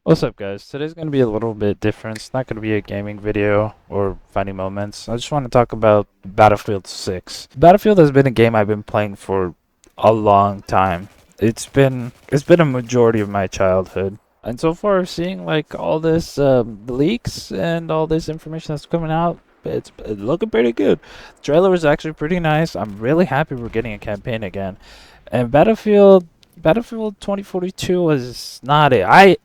What's up, guys? Today's going to be a little bit different. It's not going to be a gaming video or funny moments. I just want to talk about Battlefield 6. Battlefield has been a game I've been playing for a long time. It's been a majority of my childhood. And so far, seeing like all this leaks and all this information that's coming out, it's looking pretty good. The trailer was actually pretty nice. I'm really happy we're getting a campaign again. And Battlefield 2042 was not it.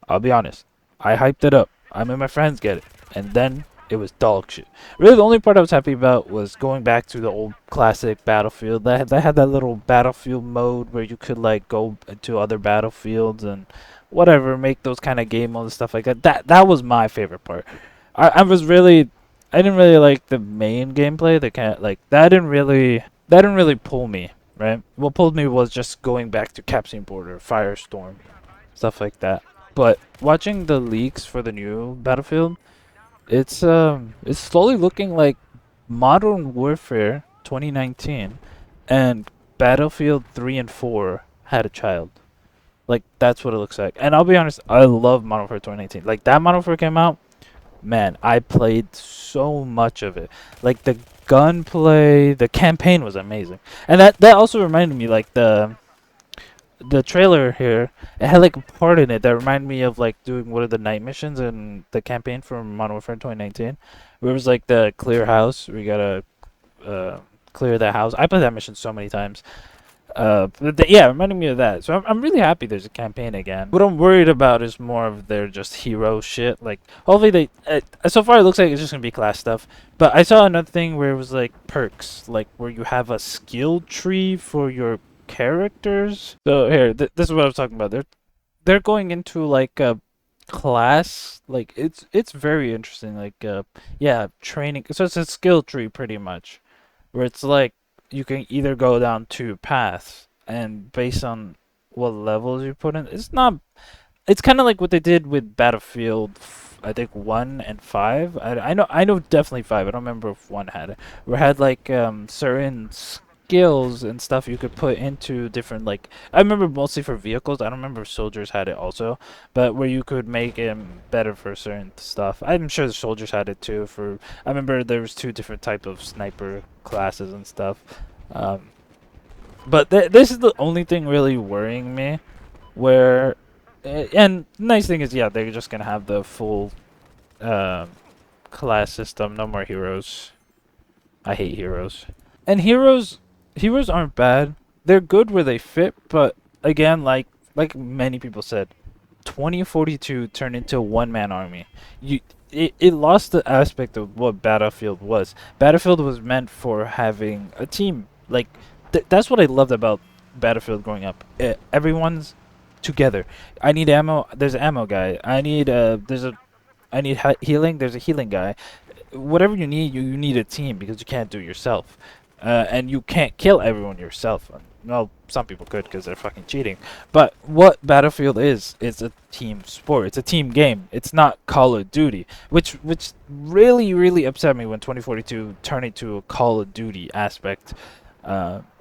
I'll be honest. I hyped it up. I made my friends get it. And then it was dog shit. Really, the only part I was happy about was going back to the old classic Battlefield. They had that little Battlefield mode where you could like go to other battlefields and whatever, make those kind of game modes and stuff like that. That was my favorite part. I didn't really like the main gameplay. The kind like that didn't really pull me. Right. What pulled me was just going back to Captain Border, Firestorm, stuff like that. But watching the leaks for the new Battlefield, it's slowly looking like Modern Warfare 2019 and Battlefield 3 and 4 had a child. Like that's what it looks like. And I'll be honest, I love Modern Warfare 2019. Like that Modern Warfare came out, man, I played so much of it. Like the gunplay, the campaign was amazing. And that also reminded me like the trailer here, it had like a part in it that reminded me of like doing one of the night missions in the campaign from Modern Warfare 2019, where it was like the clear house. We gotta uh, clear that house. I played that mission so many times. Yeah, reminding me of that. So I'm really happy there's a campaign again. What I'm worried about is more of their just hero shit. Like, hopefully they. So far, it looks like it's just gonna be class stuff. But I saw another thing where it was like perks, like where you have a skill tree for your characters. So here, this is what I was talking about. They're going into like a class. Like it's very interesting. Like yeah, training. So it's a skill tree pretty much, where it's like you can either go down two paths, and based on what levels you put in, it's not. It's kind of like what they did with Battlefield. I think 1 and 5. I know definitely 5. I don't remember if 1 had it. Where it had like certain skills and stuff you could put into different like. I remember mostly for vehicles. I don't remember if soldiers had it also, but where you could make him better for certain stuff. I'm sure the soldiers had it too. For I remember there was two different type of sniper classes and stuff. Um, but this is the only thing really worrying me. Where and nice thing is, yeah, they're just gonna have the full uh, class system. No more heroes. I hate heroes. And heroes aren't bad. They're good where they fit, but again, like many people said, 2042 turned into a one-man army. It lost the aspect of what Battlefield was. Battlefield was meant for having a team. Like that's what I loved about Battlefield growing up. Everyone's together. I need ammo. There's an ammo guy. I need healing. There's a healing guy. Whatever you need, you need a team because you can't do it yourself, and you can't kill everyone yourself. Well, some people could because they're fucking cheating. But what Battlefield is a team sport. It's a team game. It's not Call of Duty, which really upset me when 2042 turned into a Call of Duty aspect.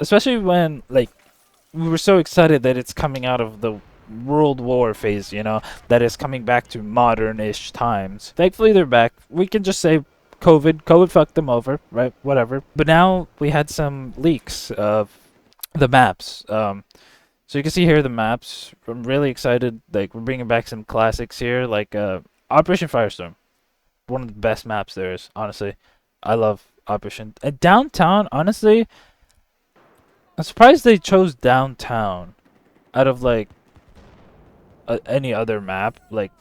Especially when like we were so excited that it's coming out of the World War phase, that is coming back to modern-ish times. Thankfully, they're back. We can just say COVID fucked them over, right? Whatever. But now we had some leaks of the maps. So you can see here the maps. I'm really excited. Like we're bringing back some classics here, like Operation Firestorm, one of the best maps there is. Honestly, I love Operation. Downtown, honestly, I'm surprised they chose downtown out of like any other map, like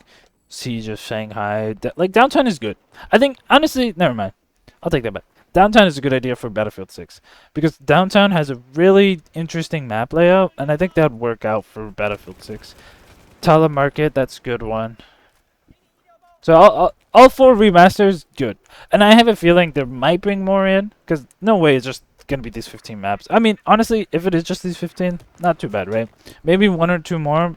Siege of Shanghai. Like downtown is good. I think honestly, never mind. I'll take that back. Downtown is a good idea for Battlefield 6 because downtown has a really interesting map layout, and I think that'd work out for Battlefield 6. Telemarket, that's a good one. So all four remasters, good. And I have a feeling they might bring more in, because no way it's just gonna be these 15 maps. I mean, honestly, if it is just these 15, not too bad, right? Maybe one or two more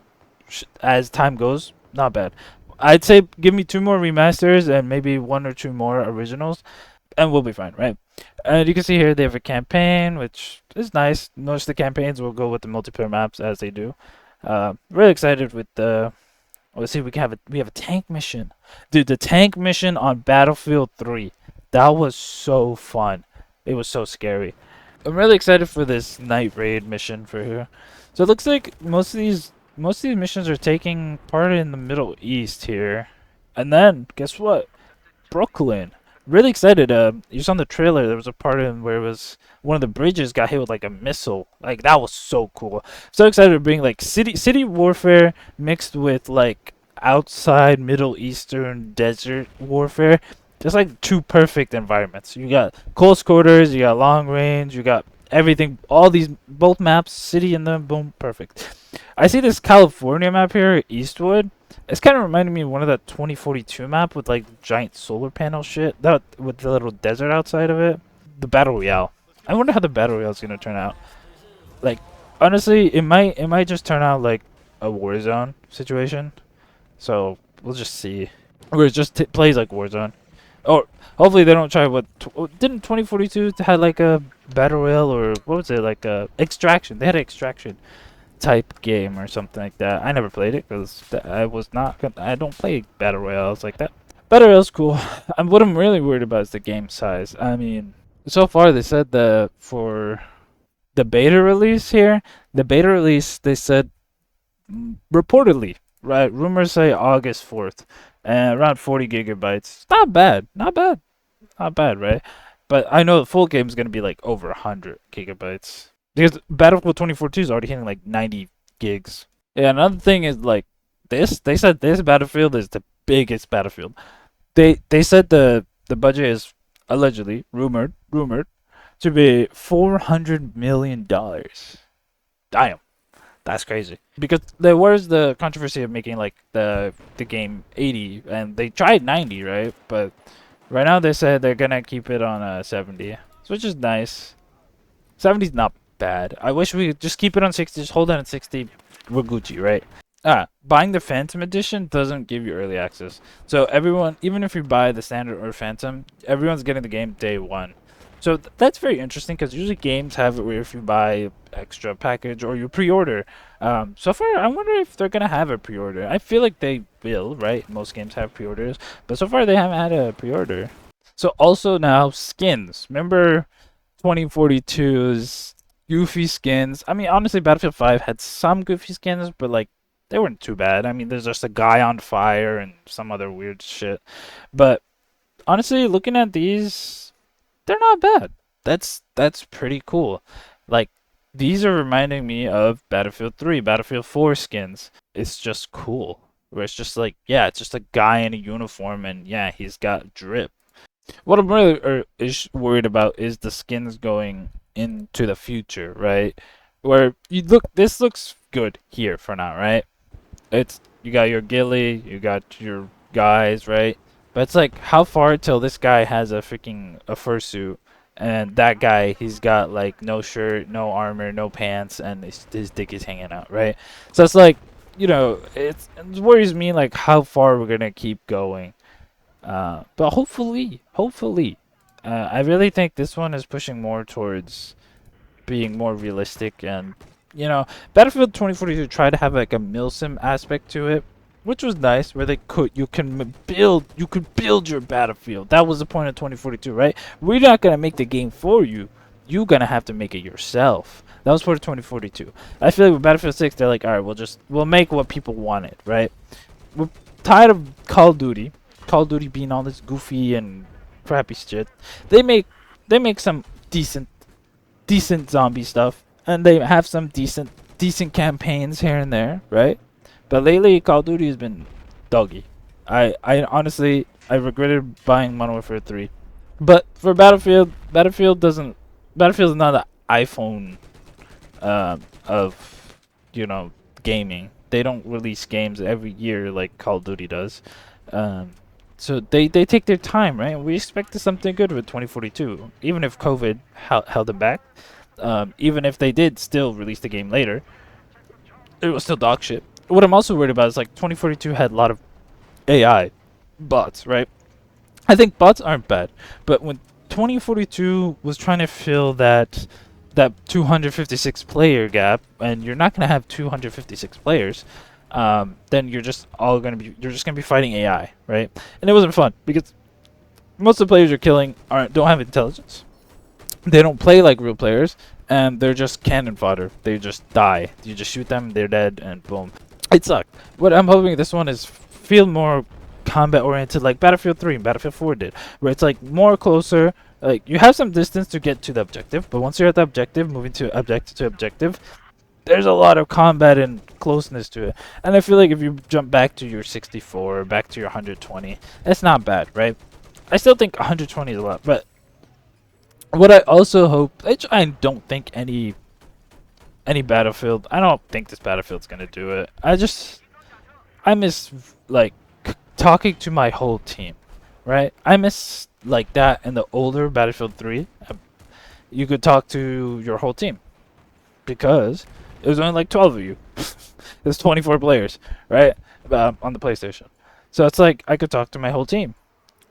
as time goes, not bad. I'd say give me two more remasters and maybe one or two more originals, and we'll be fine, right? And you can see here they have a campaign, which is nice. Most of the campaigns will go with the multiplayer maps as they do. Really excited with the Let's see. We have a tank mission, dude. The tank mission on Battlefield 3. That was so fun. It was so scary. I'm really excited for this night raid mission for here. So it looks like most of these missions are taking part in the Middle East here. And then guess what? Brooklyn. Really excited. You saw in the trailer there was a part in where it was one of the bridges got hit with like a missile. Like that was so cool. So excited to bring like city warfare mixed with like outside Middle Eastern desert warfare. Just like two perfect environments. You got close quarters, you got long range, you got everything. All these both maps, city and then boom, perfect. I see this California map here, Eastwood. It's kind of reminding me of one of that 2042 map with like giant solar panel shit. That with the little desert outside of it. The battle royale. I wonder how the battle royale is gonna turn out. Like honestly, it might just turn out like a Warzone situation. So we'll just see. Where it just plays like Warzone. Or hopefully they don't try what didn't 2042 had like a battle royale or what was it like a extraction? They had an extraction type game or something like that. I never played it because I was not. I don't play battle royales like that. Battle royale's cool. What I'm really worried about is the game size. I mean, so far they said that for the beta release here, the beta release they said reportedly, right? Rumors say August 4th, and around 40 gigabytes. Not bad. Not bad. Not bad, right? But I know the full game is gonna be like over 100 gigabytes. Because Battlefield 2042 is already hitting like 90 gigs. Yeah, another thing is like this. They said this Battlefield is the biggest Battlefield. They said the budget is allegedly rumored to be $400 million. Damn, that's crazy. Because there was the controversy of making like the game 80, and they tried 90, right? But right now they said they're gonna keep it on 70, which is nice. 70's not bad. I wish we could just keep it on 60. Just hold it on 60. We're Gucci, right? Buying the Phantom Edition doesn't give you early access. So everyone, even if you buy the standard or Phantom, everyone's getting the game day one. So that's very interesting because usually games have it where if you buy extra package or you pre-order. So far, I wonder if they're gonna have a pre-order. I feel like they will, right? Most games have pre-orders, but so far they haven't had a pre-order. So also now skins. Remember 2042's goofy skins. I mean, honestly, Battlefield 5 had some goofy skins, but like they weren't too bad. I mean, there's just a guy on fire and some other weird shit. But honestly, looking at these, they're not bad. That's pretty cool. Like these are reminding me of Battlefield 3, Battlefield 4 skins. It's just cool. Where it's just like, yeah, it's just a guy in a uniform and yeah, he's got drip. What I'm really is worried about is the skins going into the future, right? Where you look, this looks good here for now, right? It's you got your ghillie, you got your guys, right? But it's like how far till this guy has a fursuit, and that guy he's got like no shirt, no armor, no pants, and his dick is hanging out, right? So it's like it worries me like how far we're gonna keep going. But hopefully, I really think this one is pushing more towards being more realistic and Battlefield 2042 tried to have like a milsim aspect to it, which was nice, where you could build your battlefield. That was the point of 2042, right? We're not gonna make the game for you. You're gonna have to make it yourself. That was for 2042. I feel like with Battlefield 6, they're like, all right, we'll make what people wanted, right? We're tired of Call of Duty. Call of Duty being all this goofy and crappy shit. They make some decent zombie stuff, and they have some decent campaigns here and there, right? But lately, Call of Duty has been doggy. I honestly I regretted buying Modern Warfare 3, but for Battlefield's not an iPhone of gaming. They don't release games every year like Call of Duty does. So they take their time, right? We expected something good with 2042, even if COVID held them back. Even if they did still release the game later, it was still dog shit. What I'm also worried about is like 2042 had a lot of AI bots, right? I think bots aren't bad, but when 2042 was trying to fill that 256 player gap, and you're not gonna have 256 players, then you're just gonna be fighting AI, right? And it wasn't fun because most of the players you're killing don't have intelligence. They don't play like real players, and they're just cannon fodder. They just die. You just shoot them, they're dead, and boom. It sucked. What I'm hoping this one is feel more combat oriented, like Battlefield 3 and Battlefield 4 did, where it's like more closer. Like you have some distance to get to the objective, but once you're at the objective, moving to objective, there's a lot of combat and closeness to it. And I feel like if you jump back to your 64, back to your 120, that's not bad, right? I still think 120 is a lot, but what I also hope, I don't think any Battlefield. I don't think this Battlefield's gonna do it. I miss like talking to my whole team, right? I miss like that in the older Battlefield 3. You could talk to your whole team because it was only like 12 of you. There's 24 players, right? On the PlayStation. So it's like I could talk to my whole team.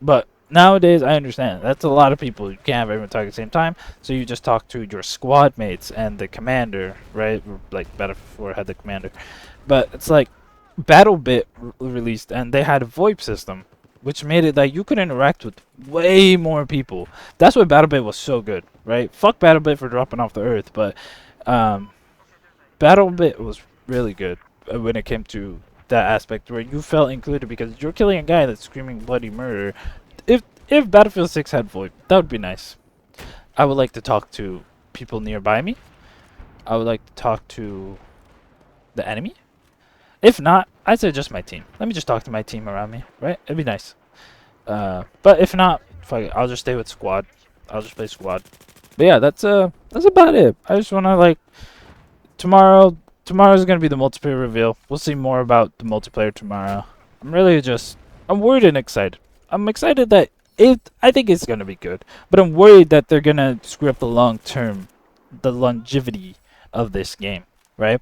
But nowadays, I understand. That's a lot of people. You can't have everyone talk at the same time. So you just talk to your squad mates and the commander, right? Like Battlefield 4 had the commander. But it's like BattleBit released and they had a VoIP system, which made it that you could interact with way more people. That's why BattleBit was so good, right? Fuck BattleBit for dropping off the earth, but BattleBit was really good when it came to that aspect where you felt included because you're killing a guy that's screaming bloody murder. If Battlefield 6 had VoIP, that would be nice. I would like to talk to people nearby me. I would like to talk to the enemy. If not, I'd say just my team. Let me just talk to my team around me, right? It'd be nice. But if not, fuck it, I'll just stay with squad. I'll just play squad. But yeah, that's about it. I just wanna like tomorrow's gonna be the multiplayer reveal. We'll see more about the multiplayer tomorrow. I'm worried and excited. I'm excited that I think it's gonna be good, but I'm worried that they're gonna screw up the longevity of this game, right?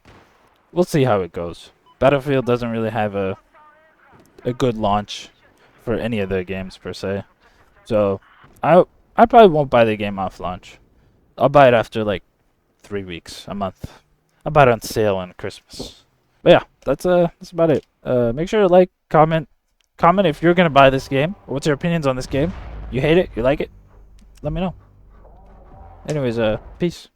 We'll see how it goes. Battlefield doesn't really have a good launch for any of their games per se, so I probably won't buy the game off launch. I'll buy it after like 3 weeks, a month. I'll buy it on sale on Christmas. But yeah, that's about it. Make sure to like, comment if you're gonna buy this game. What's your opinions on this game? You hate it? You like it? Let me know. Anyways, peace.